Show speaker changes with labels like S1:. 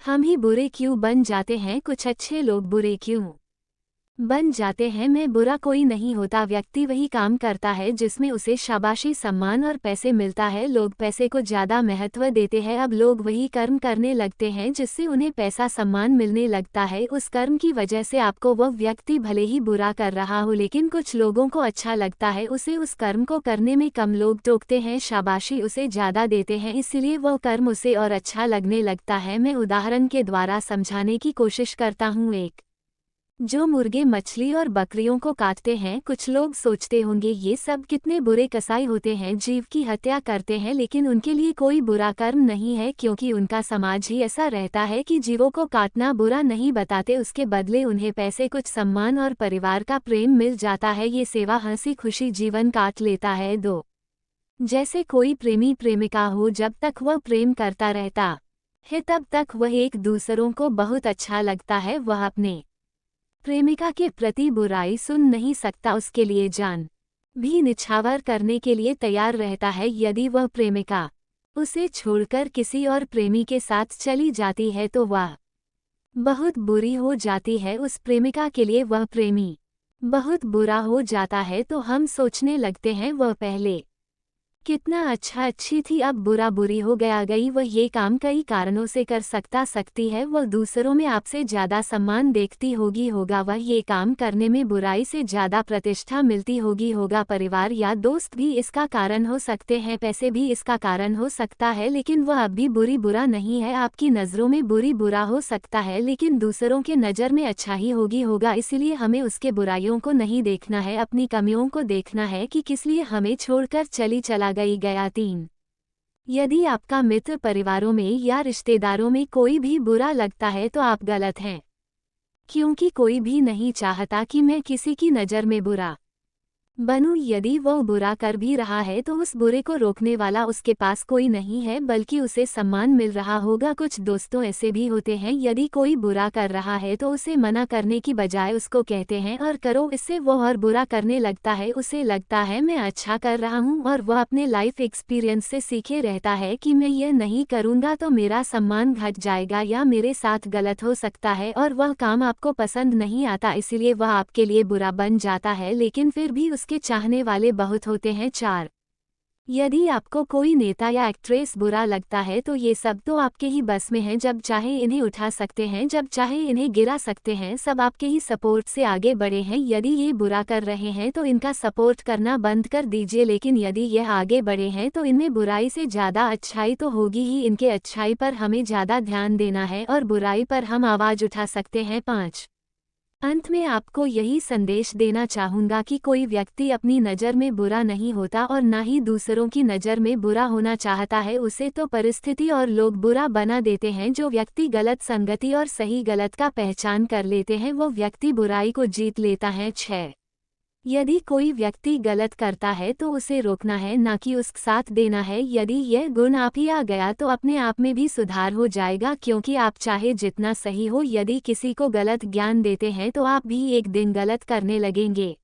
S1: हम ही बुरे क्यों बन जाते हैं, कुछ अच्छे लोग बुरे क्यों बन जाते हैं। मैं बुरा कोई नहीं होता, व्यक्ति वही काम करता है जिसमें उसे शाबाशी, सम्मान और पैसे मिलता है। लोग पैसे को ज्यादा महत्व देते हैं। अब लोग वही कर्म करने लगते हैं जिससे उन्हें पैसा, सम्मान मिलने लगता है। उस कर्म की वजह से आपको वह व्यक्ति भले ही बुरा कर रहा हो, लेकिन कुछ लोगों को अच्छा लगता है उसे उस कर्म को करने में। कम लोग टोकते हैं, शाबाशी उसे ज्यादा देते हैं, इसलिए वह कर्म उसे और अच्छा लगने लगता है। मैं उदाहरण के द्वारा समझाने की कोशिश करता हूँ। एक जो मुर्गे, मछली और बकरियों को काटते हैं, कुछ लोग सोचते होंगे ये सब कितने बुरे कसाई होते हैं, जीव की हत्या करते हैं, लेकिन उनके लिए कोई बुरा कर्म नहीं है, क्योंकि उनका समाज ही ऐसा रहता है कि जीवों को काटना बुरा नहीं बताते। उसके बदले उन्हें पैसे, कुछ सम्मान और परिवार का प्रेम मिल जाता है। ये सेवा, हंसी खुशी जीवन काट लेता है। दो जैसे कोई प्रेमी प्रेमिका हो, जब तक वह प्रेम करता रहता है तब तक वह एक दूसरों को बहुत अच्छा लगता है। वह अपने प्रेमिका के प्रति बुराई सुन नहीं सकता, उसके लिए जान भी निछावर करने के लिए तैयार रहता है। यदि वह प्रेमिका उसे छोड़कर किसी और प्रेमी के साथ चली जाती है तो वह बहुत बुरी हो जाती है। उस प्रेमिका के लिए वह प्रेमी बहुत बुरा हो जाता है, तो हम सोचने लगते हैं वह पहले कितना अच्छा, अच्छी थी, अब बुरा बुरी हो गई। वह ये काम कई कारणों से कर सकती है। वह दूसरों में आपसे ज्यादा सम्मान देखती होगा। वह ये काम करने में बुराई से ज्यादा प्रतिष्ठा मिलती होगा। परिवार या दोस्त भी इसका कारण हो सकते हैं, पैसे भी इसका कारण हो सकता है, लेकिन वह अब भी बुरा नहीं है। आपकी नज़रों में बुरा हो सकता है, लेकिन दूसरों के नज़र में अच्छा ही होगा। इसलिए हमें उसके बुराइयों को नहीं देखना है, अपनी कमियों को देखना है कि किस लिए हमें छोड़कर चला गया। 3 यदि आपका मित्र, परिवारों में या रिश्तेदारों में कोई भी बुरा लगता है तो आप गलत हैं, क्योंकि कोई भी नहीं चाहता कि मैं किसी की नज़र में बुरा बनूं। यदि वह बुरा कर भी रहा है तो उस बुरे को रोकने वाला उसके पास कोई नहीं है, बल्कि उसे सम्मान मिल रहा होगा। कुछ दोस्तों ऐसे भी होते हैं, यदि कोई बुरा कर रहा है तो उसे मना करने की बजाय उसको कहते हैं और करो, इससे वह और बुरा करने लगता है। उसे लगता है मैं अच्छा कर रहा हूँ, और वह अपने लाइफ एक्सपीरियंस से सीखे रहता है कि मैं यह नहीं करूँगा तो मेरा सम्मान घट जाएगा या मेरे साथ गलत हो सकता है, और वह काम आपको पसंद नहीं आता, इसलिए वह आपके लिए बुरा बन जाता है। लेकिन फिर भी उसके चाहने वाले बहुत होते हैं। 4 यदि आपको कोई नेता या एक्ट्रेस बुरा लगता है तो ये सब तो आपके ही बस में है। जब चाहे इन्हें उठा सकते हैं, जब चाहे इन्हें गिरा सकते हैं, सब आपके ही सपोर्ट से आगे बढ़े हैं। यदि ये बुरा कर रहे हैं तो इनका सपोर्ट करना बंद कर दीजिए, लेकिन यदि यह आगे बढ़े हैं तो इनमें बुराई से ज़्यादा अच्छाई तो होगी ही। इनके अच्छाई पर हमें ज़्यादा ध्यान देना है और बुराई पर हम आवाज़ उठा सकते हैं। 5 अंत में आपको यही संदेश देना चाहूँगा कि कोई व्यक्ति अपनी नज़र में बुरा नहीं होता और ना ही दूसरों की नज़र में बुरा होना चाहता है। उसे तो परिस्थिति और लोग बुरा बना देते हैं। जो व्यक्ति गलत संगति और सही गलत का पहचान कर लेते हैं, वो व्यक्ति बुराई को जीत लेता है। 6 यदि कोई व्यक्ति गलत करता है तो उसे रोकना है, ना कि उसका साथ देना है। यदि यह गुण आप ही आ गया तो अपने आप में भी सुधार हो जाएगा, क्योंकि आप चाहे जितना सही हो, यदि किसी को गलत ज्ञान देते हैं तो आप भी एक दिन गलत करने लगेंगे।